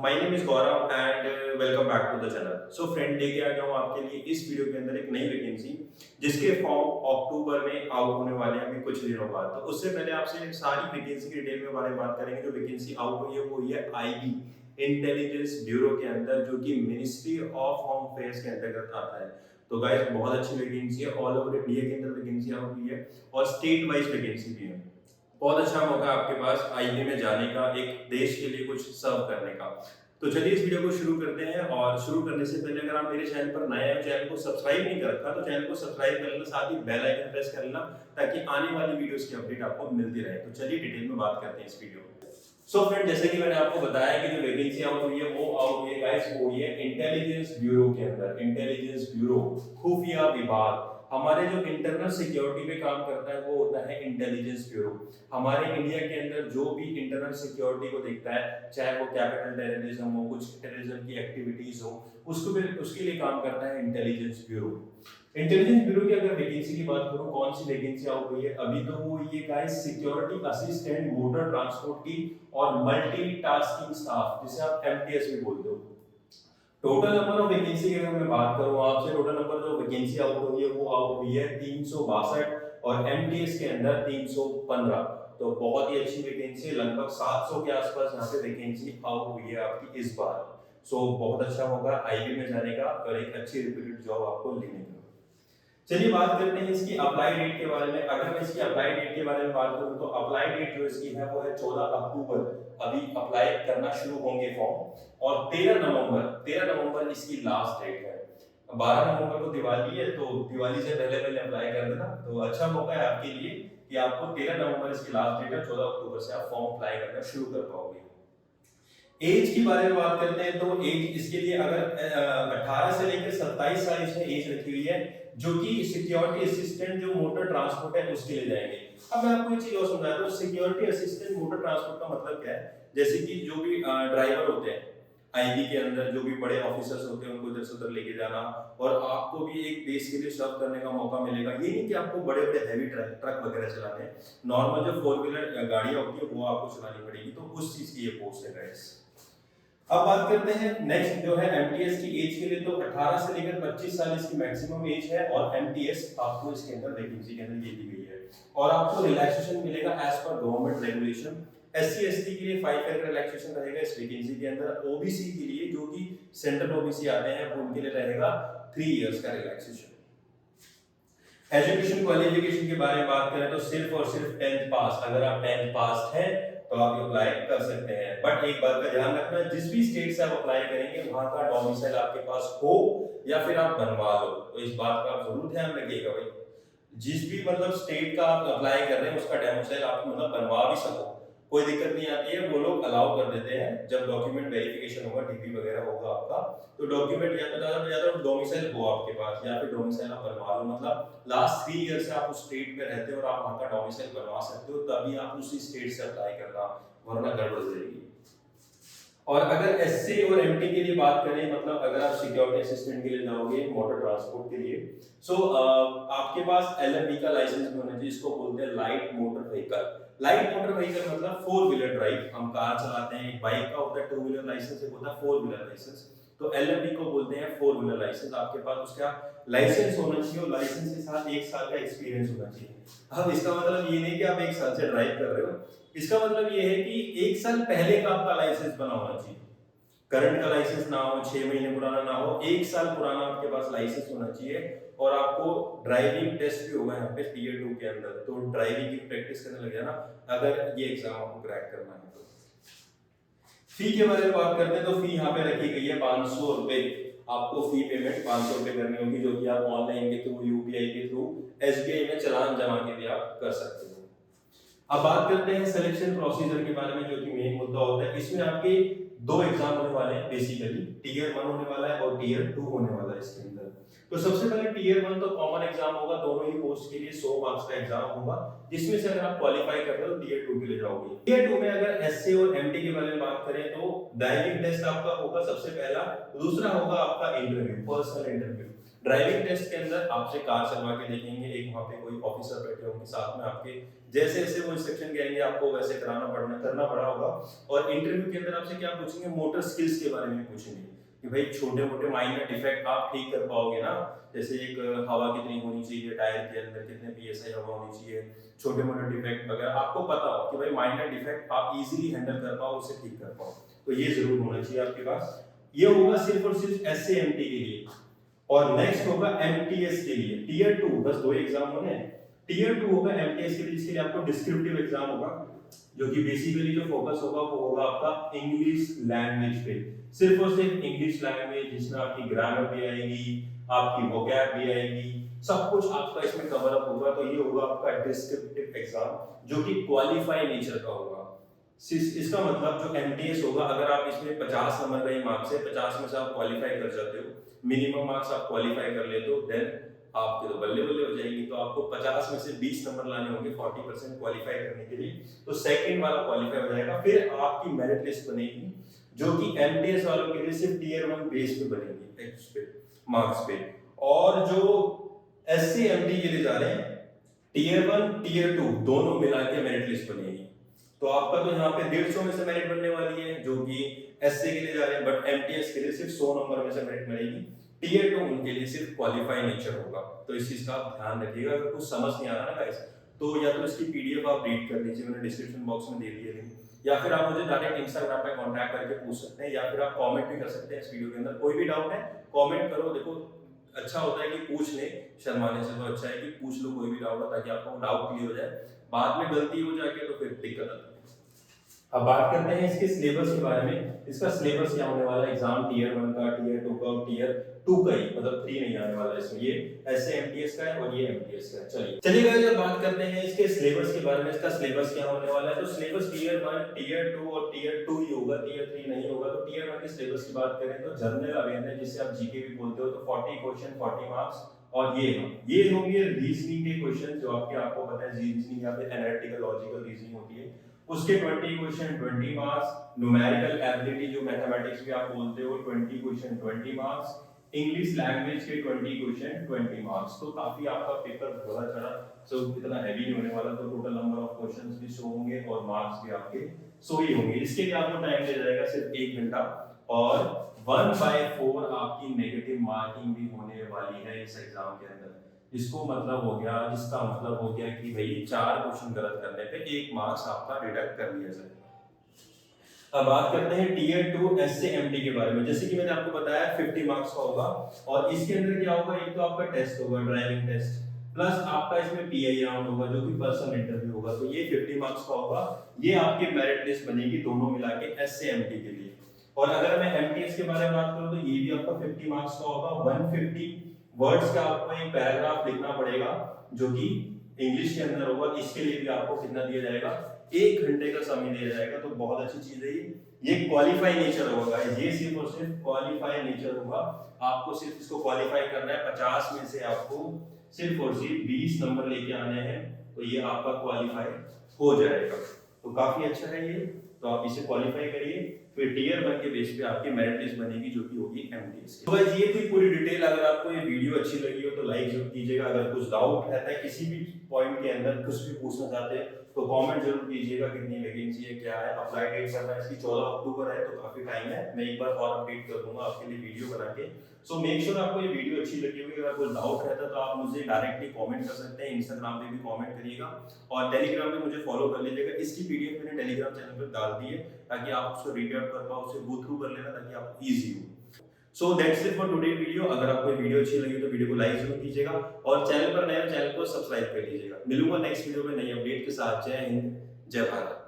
My name is Gaurav and welcome back to the channel. So friend, लेके आ गया हूँ आपके लिए इस वीडियो के अंदर एक नई वैकेंसी जिसके फॉर्म अक्टूबर में आउट होने वाले हैं अभी कुछ दिनों बाद। तो उससे पहले आपसे सारी वैकेंसी की डिटेल में बारे में बात करेंगे। जो वैकेंसी आउट हुई है वो हुई है आईबी इंटेलिजेंस ब्यूरो के अंदर, जो कि मिनिस्ट्री ऑफ होम अफेयर्स के अंतर्गत आता है। तो गाइस, बहुत अच्छी वैकेंसी है, ऑल ओवर इंडिया के अंदर वैकेंसी आउट हुई है और स्टेट वाइज वैकेंसी भी है। बहुत अच्छा मौका है आपके पास आईबी में जाने का, एक देश के लिए कुछ सर्व करने का। तो चलिए इस वीडियो को शुरू करते हैं। और शुरू करने से पहले अगर आप मेरे चैनल पर नए हैं, चैनल को सब्सक्राइब नहीं कर रखा तो चैनल को सब्सक्राइब कर लेना, साथ ही बेल आइकन प्रेस कर लेना ताकि आने वाली वीडियोस की अपडेट आपको मिलती रहे। तो चलिए डिटेल में बात करते हैं इस वीडियो में। सो फ्रेंड, जैसे कि मैंने आपको बताया कि जो वैकेंसी आउट हुई है वो आउट हुई है गाइस, वो हुई है इंटेलिजेंस ब्यूरो के अंदर। इंटेलिजेंस ब्यूरो, खुफिया विभाग। हमारे जो इंटरनल सिक्योरिटी पे काम करता है वो होता है इंटेलिजेंस ब्यूरो। हमारे इंडिया के अंदर जो भी इंटरनल सिक्योरिटी को देखता है, चाहे वो कैपिटल टेररिज्म हो, कुछ टेररिज्म की एक्टिविटीज हो, उसके लिए काम करता है इंटेलिजेंस ब्यूरो। इंटेलिजेंस ब्यूरो की अगर वैकेंसी की बात करूं, कौन सी वैकेंसी आउट हुई है अभी, तो वो ये guys security assistant motor transport की और मल्टीटास्किंग स्टाफ, जिसे आप एमटीएस भी बोलते हो। टोटल नंबर ऑफ वैकेंसी की अगर मैं बात करूं आपसे, टोटल नंबर जो वैकेंसी आउट हुई है वो आउट हुई है 362 और एमटीएस के अंदर 315। तो बहुत ही अच्छी वैकेंसी है, लगभग 700 के आसपास यहाँ पे वैकेंसी आउट हुई है आपकी इस बार। सो बहुत अच्छा होगा आईबी में जाने का और एक अच्छी रिपीटेड जॉब आपको लेने का। चलिए बात करते हैं इसकी अप्लाई डेट के बारे में। अगर मैं इसकी अप्लाई डेट के बारे में बात करूं तो अप्लाई डेट जो इसकी है वो है 14 अक्टूबर। अभी अप्लाई करना शुरू होंगे फॉर्म, और 13 नवंबर इसकी लास्ट डेट है। 12 नवंबर को दिवाली है, तो दिवाली से पहले पहले अप्लाई कर देना। तो अच्छा मौका है आपके लिए कि आपको 13 नवंबर इसकी लास्ट डेट है, 14 अक्टूबर से आप फॉर्म अप्लाई करना शुरू कर पाओगे। एज के बारे में बात करते हैं तो एज इसके लिए अगर 18 से लेकर 27 साल इसमें एज रखी हुई है, जो कि सिक्योरिटी असिस्टेंट जो मोटर ट्रांसपोर्ट है उसके लिए जाएंगे। अब मैं आपको एक चीज और समझाता हूँ, सिक्योरिटी असिस्टेंट मोटर ट्रांसपोर्ट का मतलब क्या है। जैसे कि जो भी ड्राइवर होते हैं आईबी के अंदर, जो भी बड़े ऑफिसर्स होते हैं, उनको इधर से उधर लेके जाना, और आपको भी एक देश के लिए सर्व करने का मौका मिलेगा। ये नहीं कि आपको बड़े बड़े हैवी ट्रक वगैरह चलाने हैं, नॉर्मल जो 4 व्हीलर गाड़ियां होती है वो आपको चलानी पड़ेगी। तो उस चीज की ये पोस्ट है गाइस। अब बात करते हैं नेक्स्ट जो है एमटीएस की एज के लिए। तो 18 से लेकर 25 साल इसकी मैक्सिमम एज है, और एमटीएस आपको इसके अंदर वैकेंसी के अंदर ये दी गई है। और आपको रिलैक्सेशन मिलेगा as per government regulation. SC ST के लिए 5 ईयर का रिलैक्सेशन रहेगा इस वैकेंसी के अंदर। ओबीसी के लिए, जो कि सेंट्रल ओबीसी आते हैं, उनके लिए रहेगा 3 इयर्स का रिलैक्सेशन। एजुकेशन क्वालिफिकेशन के बारे में बात करें तो सिर्फ और सिर्फ 10th पास। अगर आप 10th पास हैं तो आप अप्लाई कर सकते हैं। बट एक बात का ध्यान रखना, जिस भी स्टेट से आप अप्लाई करेंगे वहां का डोमिसाइल आपके पास हो या फिर आप बनवा लो। तो इस बात का आप जरूर ध्यान रखिएगा भाई। जिस भी स्टेट का आप अप्लाई कर रहे हैं उसका डोमिसाइल आप बनवा भी सको, कोई दिक्कत नहीं आती है। वो लोग अलाउ कर देते हैं जब डॉक्यूमेंट वेरिफिकेशन होगा, डीपी वगैरह होगा आपका, तो डॉक्यूमेंट या तो ज्यादा डोमिसाइल हो आपके पास, या फिर डोमिसाइल आप बनवा लो। मतलब लास्ट 3 ईयर से आप उस स्टेट में रहते हो और आप वहां का डोमिसाइल बनवा सकते हो, तभी आप उसी स्टेट से अप्लाई करना, वरना गड़बड़ हो जाएगी। और अगर एससी और एमटी के लिए बात करें, मतलब अगर आप सिक्योरिटी असिस्टेंट के लिए जाओगे मोटर ट्रांसपोर्ट के लिए, सो आपके पास एलएमवी का लाइसेंस भी होना चाहिए। इसको बोलते हैं light motor vehicle. Light motor vehicle मतलब 4 व्हीलर ड्राइव। हम कार चलाते हैं, एक बाइक का होता है 2 व्हीलर लाइसेंस, एक होता है 4 व्हीलर लाइसेंस। तो एलएमवी को बोलते हैं 4 व्हीलर लाइसेंस। आपके पास उसका लाइसेंस होना चाहिए, और लाइसेंस के साथ 1 साल का एक्सपीरियंस होना चाहिए। अब इसका मतलब ये नहीं कि आप 1 साल से ड्राइव कर रहे हो, इसका मतलब ये है कि 1 साल पहले का आपका लाइसेंस बना होना चाहिए। करंट का लाइसेंस ना हो, 6 महीने पुराना ना हो, 1 साल पुराना आपके पास लाइसेंस होना चाहिए। और आपको ड्राइविंग टेस्ट भी होगा यहाँ पे टीयर 2 के अंदर, तो ड्राइविंग की प्रैक्टिस करने लग जाना अगर ये एग्जाम आपको क्रैक करना है तो। फी के बारे में बात करते हैं तो फी यहाँ पे रखी गई है 500 रुपए। आपको फी पेमेंट 500 रुपए करनी होगी, जो कि आप ऑनलाइन के थ्रू, यूपीआई के थ्रू, एसबीआई में चालान जमा के भी आप कर सकते हो। अब बात करते हैं सिलेक्शन प्रोसीजर के बारे में, जो कि मेन मुद्दा होता है। इसमें आपके 2 एग्जाम होने वाले हैं बेसिकली, टीयर 1 होने वाला है और टीयर 2 होने वाला है इसके अंदर। तो सबसे पहले टीयर 1 तो कॉमन एग्जाम होगा, दोनों ही पोस्ट के लिए 100 मार्क्स का एग्जाम होगा, जिसमें से अगर आप क्वालिफाई कर रहे हो तो टीयर 2 के लिए जाओगे। टीयर 2 में अगर एससी और एमटी के बारे में बात करें तो ड्राइविंग टेस्ट आपका होगा सबसे पहला, दूसरा होगा आपका interview, personal interview. Driving test के अंदर आपसे कार चलवा के देखेंगे, एक वहाँ पे कोई ऑफिसर बैठे होंगे साथ में आपके, जैसे जैसे वो इंस्ट्रक्शन कहेंगे आपको वैसे करना पड़ा होगा। और इंटरव्यू के अंदर आपसे क्या पूछेंगे, मोटर स्किल्स के बारे में पूछेंगे कि भाई छोटे मोटे माइनर डिफेक्ट आप ठीक कर पाओगे ना, जैसे एक हवा कितनी होनी चाहिए टायर के अंदर, कितने psi हवा होनी चाहिए, छोटे मोटे डिफेक्ट अगर आपको पता हो कि भाई माइनर डिफेक्ट आप इजीली हैंडल कर पाओ, उसे ठीक कर पाओ, तो ये जरूर होना चाहिए आपके पास। ये होगा सिर्फ और सिर्फ SAMT के लिए। और नेक्स्ट होगा MTS के लिए, टीयर 2, बस दो एग्जाम होने हैं। टीयर 2 होगा MTS के लिए, जिसके लिए आपको डिस्क्रिप्टिव एग्जाम होगा, जो कि बेसिकली जो फोकस होगा वो होगा आपका इंग्लिश लैंग्वेज पे, सिर्फ और सिर्फ इंग्लिश लैंग्वेज, जिसमें आपकी ग्रामर भी आएगी, आपकी वोकैब भी आएगी, सब कुछ आपका इसमें कवर अप होगा। तो ये होगा आपका डिस्क्रिप्टिव एग्जाम, जो कि क्वालिफाई नेचर का होगा। इसका मतलब जो MTS होगा, अगर आप इसमें 50 नंबर का ही मार्क्स है, 50 में से आप क्वालिफाई कर जाते हो, मिनिमम मार्क्स आप क्वालिफाई कर लेते हो, देन आपके तो बल्ले बल्ले हो जाएंगे। तो आपको 50 में से 20 नंबर लाने होंगे 40% क्वालिफाई करने के लिए, तो सेकंड वाला क्वालिफाई हो जाएगा। फिर आपकी मेरिट लिस्ट बनेगी, जो कि MTS वालों के लिए सिर्फ टीयर 1 बेस पे बनेगी, एक्स पे, मार्क्स पे। और जो SCMT के लिए जा रहे हैं, टीयर 1 टीयर 2 दोनों मिला के मेरिट लिस्ट बनेगी। तो आपका तो यहाँ पे 150 में से मेरिट बनने वाली है, जो कि SC के लिए जा रहे हैं, बट MTS के लिए सिर्फ 100 नंबर में से मेरिट मिलेगी। टीयर 2 उनके लिए सिर्फ क्वालिफाई नेचर होगा। तो इस चीज का आप ध्यान रखिएगा। अगर कुछ समझ नहीं आ रहा ना गाइस, तो या तो इसकी PDF आप रीड कर लीजिए, मैंने डिस्क्रिप्शन बॉक्स में दे दिया लिंक, या फिर आप मुझे डायरेक्ट इंस्टाग्राम पे कांटेक्ट करके पूछ सकते हैं, या फिर आप कमेंट भी कर सकते हैं इस वीडियो के अंदर। कोई भी डाउट है कमेंट करो। देखो अच्छा होता है कि पूछ ले, शर्माने से तो अच्छा है कि पूछ लो कोई भी डाउट हो, ताकि आपका डाउट क्लियर हो जाए। बाद में गलती हो जाए तो फिर दिक्कत आती है। अब बात करते हैं इसके सिलेबस के बारे में। इसका सिलेबस क्या होने वाला है, एग्जाम टीयर 1 का, टीयर 2 का, टीयर 2 का ही, मतलब 3 नहीं आने वाला इसमें। ये ऐसे MTS का है और ये MTS का है। चलिए गाइस, जब बात करते हैं इसके सिलेबस के बारे में, इसका सिलेबस क्या होने वाला है, तो सिलेबस टीयर 1, टीयर 2 और टीयर 2 ही होगा, टीयर 3 नहीं होगा। तो टीयर 1 के सिलेबस की बात करें तो जनरल अवेयरनेस, जिसे आप जीके भी बोलते हो, तो 40 क्वेश्चन 40 मार्क्स। और ये होंगे रीजनिंग के क्वेश्चन, जो आपको पता है रीजनिंग या फिर एनालिटिकल लॉजिकल रीजनिंग होती है, उसके 20 क्वेश्चन 20 मार्क्स। न्यूमेरिकल एबिलिटी, जो मैथमेटिक्स भी आप बोलते हो, 20 क्वेश्चन 20 मार्क्स। इंग्लिश लैंग्वेज के 20 क्वेश्चन 20 मार्क्स। तो काफी आपका पेपर थोड़ा चढ़ा, सो इतना हैवी नहीं होने वाला। तो टोटल नंबर ऑफ क्वेश्चंस भी 100 होंगे और मार्क्स भी आपके 100 ही होंगे। इसके लिए आपको टाइम ले जाएगा सिर्फ 1 घंटा, और 1/4 आपकी नेगेटिव मार्किंग भी होने वाली है इस एग्जाम के अंदर। इसको मतलब हो गया, जिसका मतलब हो गया कि भाई 4 क्वेश्चन गलत करने पे 1 मार्क्स आपका डिडक्ट कर लिया जाएगा। अब बात करते हैं टीयर 2 SCMT के बारे में। जैसे कि मैंने आपको बताया 50 मार्क्स का होगा, और इसके अंदर क्या होगा, एक तो आपका टेस्ट होगा, ड्राइविंग टेस्ट, प्लस आपका इसमें PI राउंड होगा, जो कि पर्सनल इंटरव्यू होगा। तो ये 50 मार्क्स का होगा। ये आपकी मेरिट लिस्ट बनेगी दोनों मिला के SCMT के लिए। और अगर मैं MTS के बारे में बात करूं, तो ये भी आपका 50 मार्क्स का होगा। 150 वर्ड्स का आपको एक पैराग्राफ लिखना पड़ेगा, जो कि इंग्लिश के अंदर होगा। इसके लिए भी आपको कितना दिया जाएगा, 1 घंटे का समय दिया जाएगा। तो बहुत अच्छी चीज है ये क्वालिफाई नेचर होगा। ये सिर्फ और सिर्फ क्वालिफाई नेचर होगा। आपको सिर्फ इसको क्वालिफाई करना है। 50 में से आपको सिर्फ और सिर्फ 20 नंबर लेके आने हैं, तो ये आपका क्वालिफाई हो जाएगा। तो काफी अच्छा है ये, तो आप इसे क्वालिफाई करिए। फिर टीयर 1 के बेस पे आपकी मेरिट लिस्ट बनेगी, जो कि होगी MTS की। तो गाइस, ये थी पूरी डिटेल। अगर आपको ये वीडियो अच्छी लगी हो तो लाइक जरूर कीजिएगा। अगर कुछ डाउट रहता है किसी भी पॉइंट के अंदर, कुछ भी पूछना चाहते हैं, तो कमेंट जरूर कीजिएगा। कितनी वैकेंसी है, क्या है, अप्लाई डेट करना है इसकी 14 अक्टूबर है, तो काफी टाइम है। मैं एक बार और अपडेट कर दूंगा आपके लिए वीडियो बना के। सो मेक श्योर आपको ये वीडियो अच्छी लगी होगी। अगर कोई डाउट रहता है तो आप मुझे डायरेक्टली कमेंट कर सकते हैं, इंस्टाग्राम पे भी कमेंट करिएगा, और टेलीग्राम पे मुझे फॉलो कर लीजिएगा। इसकी PDF मैंने टेलीग्राम चैनल पर डाल दी है, ताकि आप उसको रीड आउट कर पाओ, उसे गो थ्रू कर लेना, ताकि आपको इजी हो। So that's it for today video. अगर आपको वीडियो अच्छी लगी तो वीडियो को लाइक जरूर कीजिएगा, और चैनल पर नए हो चैनल को सब्सक्राइब कर लीजिएगा। मिलूंगा नेक्स्ट वीडियो में नई अपडेट के साथ। जय हिंद, जय भारत।